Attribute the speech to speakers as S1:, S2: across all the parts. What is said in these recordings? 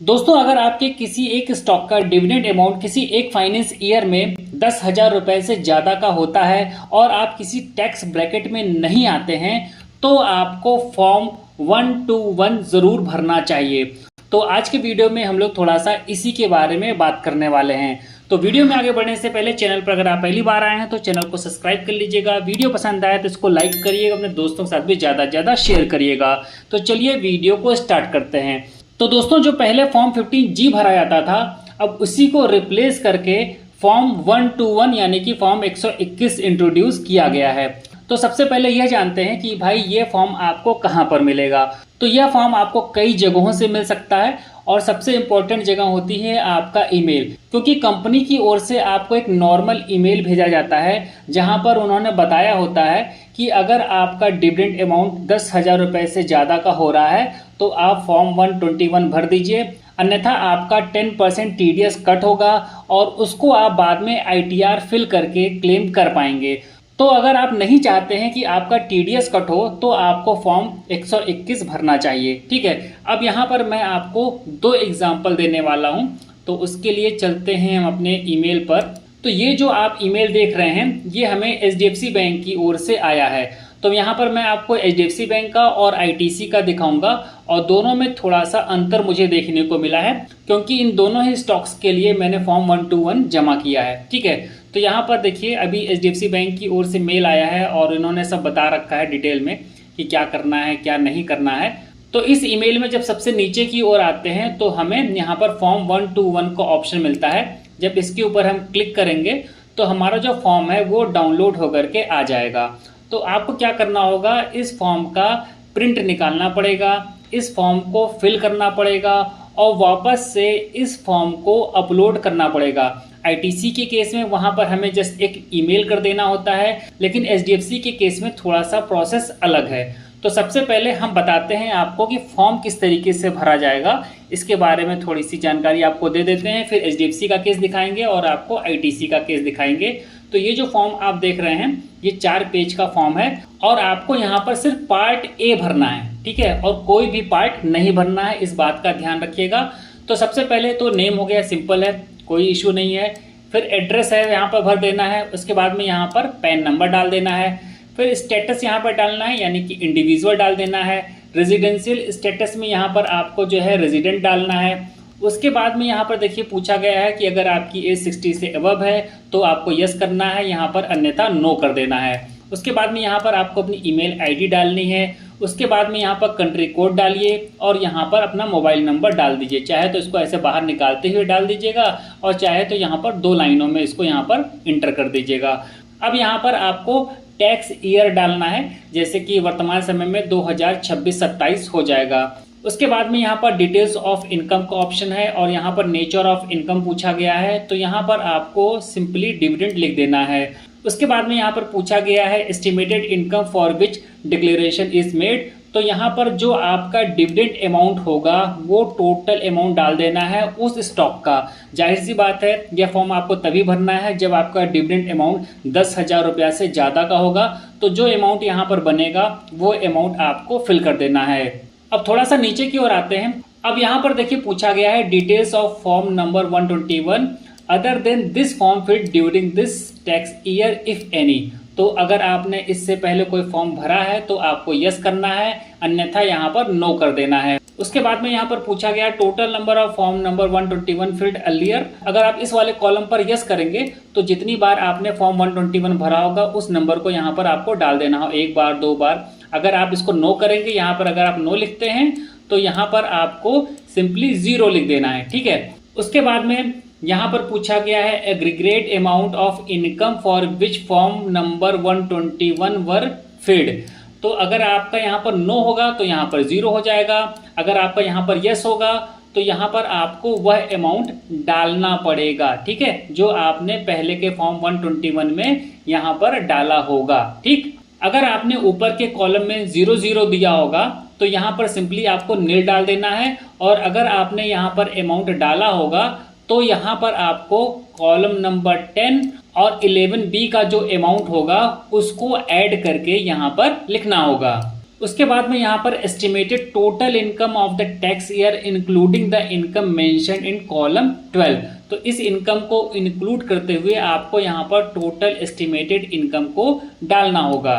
S1: दोस्तों, अगर आपके किसी एक स्टॉक का डिविडेंड अमाउंट किसी एक फाइनेंस ईयर में 10,000 रुपए से ज़्यादा का होता है और आप किसी टैक्स ब्रैकेट में नहीं आते हैं तो आपको फॉर्म 121 ज़रूर भरना चाहिए। तो आज के वीडियो में हम लोग थोड़ा सा इसी के बारे में बात करने वाले हैं। तो वीडियो में आगे बढ़ने से पहले चैनल पर अगर आप पहली बार आए हैं तो चैनल को सब्सक्राइब कर लीजिएगा। वीडियो पसंद आए तो इसको लाइक करिएगा, अपने दोस्तों के साथ भी ज़्यादा से ज़्यादा शेयर करिएगा। तो चलिए वीडियो को स्टार्ट करते हैं। तो दोस्तों, जो पहले फॉर्म 15G भरा जाता था, अब उसी को रिप्लेस करके फॉर्म 121 यानी कि फॉर्म 121 इंट्रोड्यूस किया गया है। तो सबसे पहले यह जानते हैं कि भाई ये फॉर्म आपको कहाँ पर मिलेगा। तो यह फॉर्म आपको कई जगहों से मिल सकता है और सबसे इम्पोर्टेंट जगह होती है आपका ईमेल, क्योंकि कंपनी की ओर से आपको एक नॉर्मल ईमेल भेजा जाता है जहां पर उन्होंने बताया होता है कि अगर आपका डिविडेंड अमाउंट 10,000 रुपये से ज़्यादा का हो रहा है तो आप फॉर्म 121 भर दीजिए, अन्यथा आपका 10% TDS कट होगा और उसको आप बाद में ITR फिल करके क्लेम कर पाएंगे। तो अगर आप नहीं चाहते हैं कि आपका TDS कट हो तो आपको फॉर्म 121 भरना चाहिए। ठीक है, अब यहाँ पर मैं आपको 2 एग्जाम्पल देने वाला हूँ, तो उसके लिए चलते हैं हम अपने ईमेल पर। तो ये जो आप ईमेल देख रहे हैं ये हमें HDFC बैंक की ओर से आया है। तो यहाँ पर मैं आपको HDFC बैंक का और ITC का दिखाऊंगा और दोनों में थोड़ा सा अंतर मुझे देखने को मिला है, क्योंकि इन दोनों ही स्टॉक्स के लिए मैंने फॉर्म 121 जमा किया है। ठीक है, तो यहाँ पर देखिए अभी HDFC बैंक की ओर से मेल आया है और इन्होंने सब बता रखा है डिटेल में कि क्या करना है क्या नहीं करना है। तो इस ईमेल में जब सबसे नीचे की ओर आते हैं तो हमें यहाँ पर फॉर्म 121 का ऑप्शन मिलता है। जब इसके ऊपर हम क्लिक करेंगे तो हमारा जो फॉर्म है वो डाउनलोड होकर के आ जाएगा। तो आपको क्या करना होगा, इस फॉर्म का प्रिंट निकालना पड़ेगा, इस फॉर्म को फिल करना पड़ेगा और वापस से इस फॉर्म को अपलोड करना पड़ेगा। ITC के केस में वहां पर हमें जस्ट एक ईमेल कर देना होता है, लेकिन HDFC के केस में थोड़ा सा प्रोसेस अलग है। तो सबसे पहले हम बताते हैं आपको कि फॉर्म किस तरीके से भरा जाएगा, इसके बारे में थोड़ी सी जानकारी आपको दे देते हैं। फिर HDFC का केस दिखाएंगे और आपको ITC का केस दिखाएंगे। तो ये जो फॉर्म आप देख रहे हैं ये 4 पेज का फॉर्म है और आपको यहाँ पर सिर्फ पार्ट A भरना है। ठीक है, और कोई भी पार्ट नहीं भरना है, इस बात का ध्यान रखिएगा। तो सबसे पहले तो नेम हो गया, सिंपल है, कोई इशू नहीं है। फिर एड्रेस है, यहाँ पर भर देना है। उसके बाद में यहाँ पर पैन नंबर डाल देना है। फिर स्टेटस यहाँ पर डालना है, यानी कि इंडिविजुअल डाल देना है। रेजिडेंशियल स्टेटस में यहाँ पर आपको जो है रेजिडेंट डालना है। उसके बाद में यहाँ पर देखिए पूछा गया है कि अगर आपकी एज 60 से अबव है तो आपको यस करना है यहाँ पर, अन्यथा नो कर देना है। उसके बाद में यहाँ पर आपको अपनी ईमेल ID डालनी है। उसके बाद में यहाँ पर कंट्री कोड डालिए और यहाँ पर अपना मोबाइल नंबर डाल दीजिए। चाहे तो इसको ऐसे बाहर निकालते हुए डाल दीजिएगा और चाहे तो यहाँ पर 2 लाइनों में इसको यहाँ पर इंटर कर दीजिएगा। अब यहाँ पर आपको टैक्स ईयर डालना है, जैसे कि वर्तमान समय में 2026-27 हो जाएगा। उसके बाद में यहाँ पर डिटेल्स ऑफ इनकम का ऑप्शन है और यहाँ पर नेचर ऑफ इनकम पूछा गया है, तो यहाँ पर आपको सिंपली डिविडेंड लिख देना है। उसके बाद में यहाँ पर पूछा गया है estimated income for which declaration is made, तो यहाँ पर जो आपका डिविडेंड अमाउंट होगा वो टोटल अमाउंट डाल देना है उस स्टॉक का। जाहिर सी बात है यह फॉर्म आपको तभी भरना है जब आपका डिविडेंड अमाउंट 10,000 रुपया से ज़्यादा का होगा। तो जो अमाउंट यहाँ पर बनेगा वो अमाउंट आपको फिल कर देना है। अब थोड़ा सा नीचे की ओर आते हैं। अब यहाँ पर देखिए पूछा गया है details of form number 121 other than this form field during this tax year if any. तो अगर आपने इससे पहले कोई फॉर्म भरा है तो आपको यस करना है, अन्यथा यहाँ पर नो कर देना है। उसके बाद में यहाँ पर पूछा गया total number of form number 121 field earlier. अगर आप इस वाले कॉलम पर यस करेंगे तो जितनी बार आपने फॉर्म 121 भरा होगा उस नंबर को यहाँ पर आपको डाल देना हो, 1 बार 2 बार। अगर आप इसको नो करेंगे, यहाँ पर अगर आप नो लिखते हैं तो यहाँ पर आपको सिंपली 0 लिख देना है। ठीक है, उसके बाद में यहाँ पर पूछा गया है aggregate amount of income for which form number 121 were field. तो अगर आपका यहाँ पर नो होगा तो यहाँ पर 0 हो जाएगा, अगर आपका यहाँ पर यस होगा तो यहाँ पर आपको वह अमाउंट डालना पड़ेगा। ठीक है, जो आपने पहले के फॉर्म 121 में यहाँ पर डाला होगा। ठीक, अगर आपने ऊपर के कॉलम में 00 दिया होगा तो यहाँ पर सिंपली आपको नील डाल देना है, और अगर आपने यहाँ पर अमाउंट डाला होगा तो यहाँ पर आपको कॉलम नंबर 10 और 11B का जो अमाउंट होगा उसको ऐड करके यहाँ पर लिखना होगा। उसके बाद में यहाँ पर estimated total income of the tax year including the income mention in column 12। तो इस इनकम को इंक्लूड करते हुए आपको यहाँ पर टोटल एस्टिमेटेड इनकम को डालना होगा।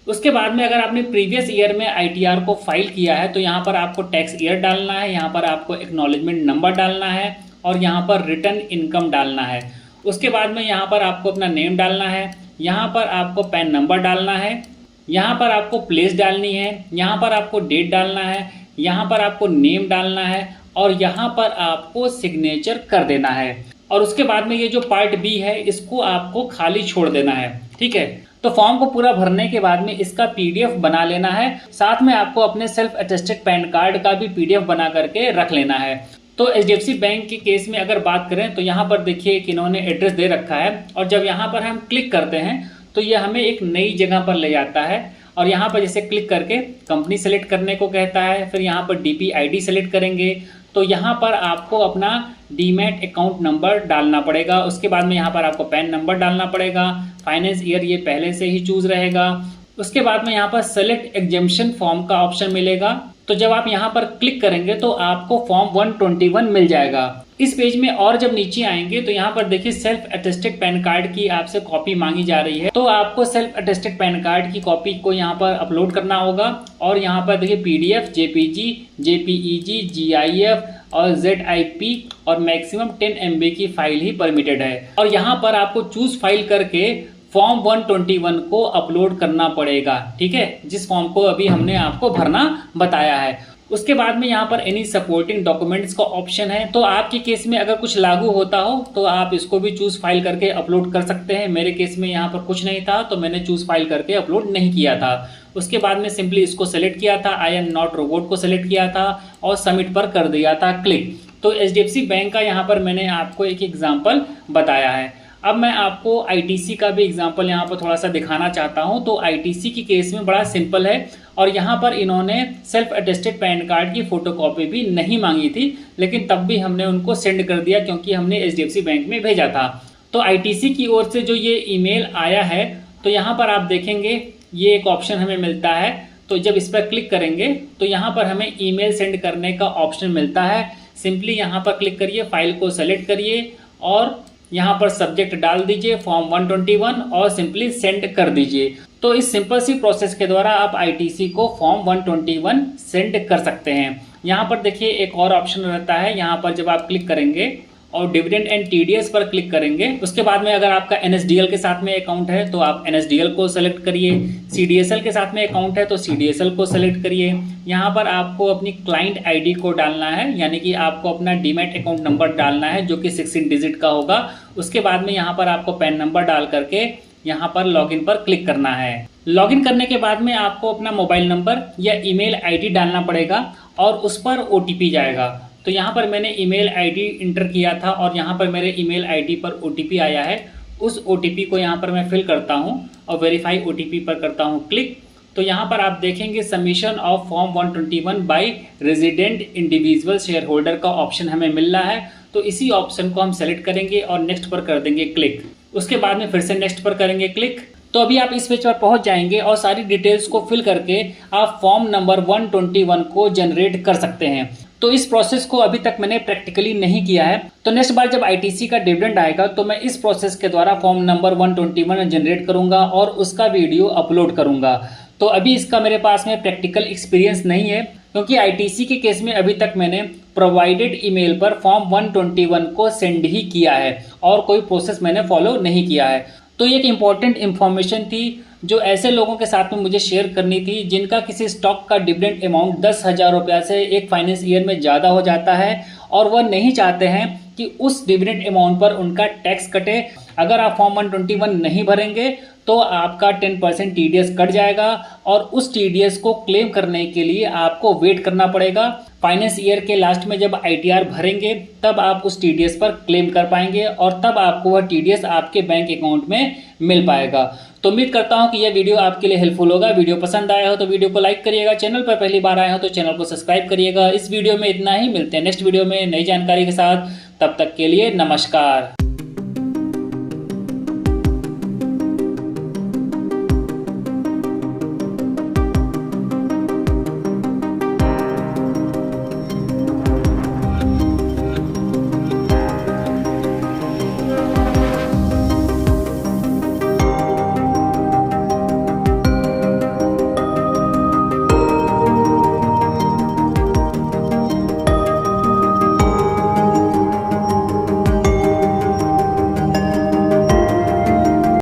S1: उसके बाद में अगर आपने प्रीवियस ईयर में आईटीआर को फाइल किया है तो यहाँ पर आपको टैक्स ईयर डालना है, यहाँ पर आपको एक्नॉलेजमेंट नंबर डालना है और यहाँ पर रिटर्न इनकम डालना है। उसके बाद में यहाँ पर आपको अपना नेम डालना है, यहाँ पर आपको पैन नंबर डालना है, यहाँ पर आपको प्लेस डालनी है, यहाँ पर आपको डेट डालना है, यहाँ पर आपको नेम डालना है और यहाँ पर आपको सिग्नेचर कर देना है। और उसके बाद में ये जो पार्ट बी है इसको आपको खाली छोड़ देना है। ठीक है, तो फॉर्म को पूरा भरने के बाद में इसका पीडीएफ बना लेना है, साथ में आपको अपने सेल्फ अटेस्टेड पैन कार्ड का भी पीडीएफ बना करके रख लेना है। तो एचडीएफसी बैंक के केस में अगर बात करें तो यहाँ पर देखिए कि इन्होंने एड्रेस दे रखा है और जब यहाँ पर हम क्लिक करते हैं तो ये हमें एक नई जगह पर ले जाता है और यहाँ पर जैसे क्लिक करके कंपनी सेलेक्ट करने को कहता है, फिर यहाँ पर डीपी आईडी सेलेक्ट करेंगे तो यहाँ पर आपको अपना डीमैट अकाउंट नंबर डालना पड़ेगा। उसके बाद में यहाँ पर आपको पैन नंबर डालना पड़ेगा, फाइनेंस ईयर ये पहले से ही चूज रहेगा। उसके बाद में यहाँ पर सेलेक्ट एग्जेम्पशन फॉर्म का ऑप्शन मिलेगा, तो जब आप यहाँ पर क्लिक करेंगे तो आपको फॉर्म 121 मिल जाएगा। इस पेज में और जब नीचे आएंगे तो यहाँ पर देखिए सेल्फ अटेस्टेड पैन कार्ड की आपसे कॉपी मांगी जा रही है, तो आपको सेल्फ अटेस्टेड पैन कार्ड की कॉपी को यहाँ पर अपलोड करना होगा और यहाँ पर देखिए पीडीएफ, जेपीजी, जेपीईजी, जीआईएफ और ZIP और मैक्सिमम 10 MB की फाइल ही परमिटेड है। और यहाँ पर आपको चूज फाइल करके फॉर्म 121 को अपलोड करना पड़ेगा। ठीक है, जिस फॉर्म को अभी हमने आपको भरना बताया है। उसके बाद में यहाँ पर एनी सपोर्टिंग डॉक्यूमेंट्स का ऑप्शन है, तो आपके केस में अगर कुछ लागू होता हो तो आप इसको भी चूज फाइल करके अपलोड कर सकते हैं। मेरे केस में यहाँ पर कुछ नहीं था तो मैंने चूज फाइल करके अपलोड नहीं किया था। उसके बाद में सिंपली इसको सेलेक्ट किया था, आई एम नॉट रोबोट को सेलेक्ट किया था और सबमिट पर कर दिया था क्लिक। तो एचडीएफसी बैंक का यहाँ पर मैंने आपको एक एग्जाम्पल बताया है। अब मैं आपको आईटीसी का भी एग्जांपल यहाँ पर थोड़ा सा दिखाना चाहता हूँ। तो आईटीसी की केस में बड़ा सिंपल है और यहाँ पर इन्होंने सेल्फ अटेस्टेड पैन कार्ड की फोटोकॉपी भी नहीं मांगी थी, लेकिन तब भी हमने उनको सेंड कर दिया क्योंकि हमने एचडीएफसी बैंक में भेजा था। तो आईटीसी की ओर से जो ये ईमेल आया है तो यहाँ पर आप देखेंगे ये एक ऑप्शन हमें मिलता है। तो जब इस पर क्लिक करेंगे तो यहाँ पर हमें ईमेल सेंड करने का ऑप्शन मिलता है। सिंपली यहाँ पर क्लिक करिए, फाइल को सेलेक्ट करिए और यहाँ पर सब्जेक्ट डाल दीजिए फॉर्म 121 और सिंपली सेंड कर दीजिए। तो इस सिंपल सी प्रोसेस के द्वारा आप आईटीसी को फॉर्म 121 सेंड कर सकते हैं। यहाँ पर देखिए एक और ऑप्शन रहता है, यहाँ पर जब आप क्लिक करेंगे और डिविडेंड एंड टीडीएस पर क्लिक करेंगे, उसके बाद में अगर आपका एनएसडीएल के साथ में अकाउंट है तो आप एनएसडीएल को सेलेक्ट करिए, सीडीएसएल के साथ में अकाउंट है तो सीडीएसएल को सेलेक्ट करिए। यहाँ पर आपको अपनी क्लाइंट आईडी को डालना है, यानी कि आपको अपना डीमैट अकाउंट नंबर डालना है जो कि 16 डिजिट का होगा। उसके बाद में यहाँ पर आपको पैन नंबर डाल करके यहाँ पर लॉगिन पर क्लिक करना है। लॉगिन करने के बाद में आपको अपना मोबाइल नंबर या ईमेल आईडी डालना पड़ेगा और उस पर ओटीपी जाएगा। तो यहाँ पर मैंने ईमेल आईडी इंटर किया था और यहाँ पर मेरे ईमेल आईडी पर ओटीपी आया है। उस ओटीपी को यहाँ पर मैं फिल करता हूँ और वेरीफाई ओटीपी पर करता हूँ क्लिक। तो यहाँ पर आप देखेंगे submission of form 121 by resident individual share holder का ऑप्शन हमें मिल रहा है। तो इसी ऑप्शन को हम सेलेक्ट करेंगे और नेक्स्ट पर कर देंगे क्लिक। उसके बाद में फिर से नेक्स्ट पर करेंगे क्लिक। तो अभी आप इस पेज पर पहुंच जाएंगे और सारी डिटेल्स को फिल करके आप फॉर्म नंबर 121 को जनरेट कर सकते हैं। तो इस प्रोसेस को अभी तक मैंने प्रैक्टिकली नहीं किया है, तो नेक्स्ट बार जब आईटीसी का डिविडेंड आएगा तो मैं इस प्रोसेस के द्वारा फॉर्म नंबर 121 जनरेट करूंगा और उसका वीडियो अपलोड करूंगा। तो अभी इसका मेरे पास में प्रैक्टिकल एक्सपीरियंस नहीं है क्योंकि आईटीसी के केस में अभी तक मैंने प्रोवाइडेड ईमेल पर फॉर्म 121 को सेंड ही किया है और कोई प्रोसेस मैंने फॉलो नहीं किया है। तो ये एक इम्पॉर्टेंट इन्फॉर्मेशन थी जो ऐसे लोगों के साथ में मुझे शेयर करनी थी जिनका किसी स्टॉक का डिविडेंड अमाउंट 10,000 रुपया से एक फाइनेंस ईयर में ज़्यादा हो जाता है और वह नहीं चाहते हैं कि उस डिविडेंड अमाउंट पर उनका टैक्स कटे। अगर आप फॉर्म 121 नहीं भरेंगे तो आपका 10% टीडीएस कट जाएगा और उस टीडीएस को क्लेम करने के लिए आपको वेट करना पड़ेगा। फाइनेंस ईयर के लास्ट में जब आईटीआर भरेंगे तब आप उस टीडीएस पर क्लेम कर पाएंगे और तब आपको वह टीडीएस आपके बैंक अकाउंट में मिल पाएगा। तो उम्मीद करता हूं कि यह वीडियो आपके लिए हेल्पफुल होगा। वीडियो पसंद आया हो तो वीडियो को लाइक करिएगा, चैनल पर पहली बार आए हो तो चैनल को सब्सक्राइब करिएगा। इस वीडियो में इतना ही, मिलते हैं नेक्स्ट वीडियो में नई जानकारी के साथ। तब तक के लिए नमस्कार।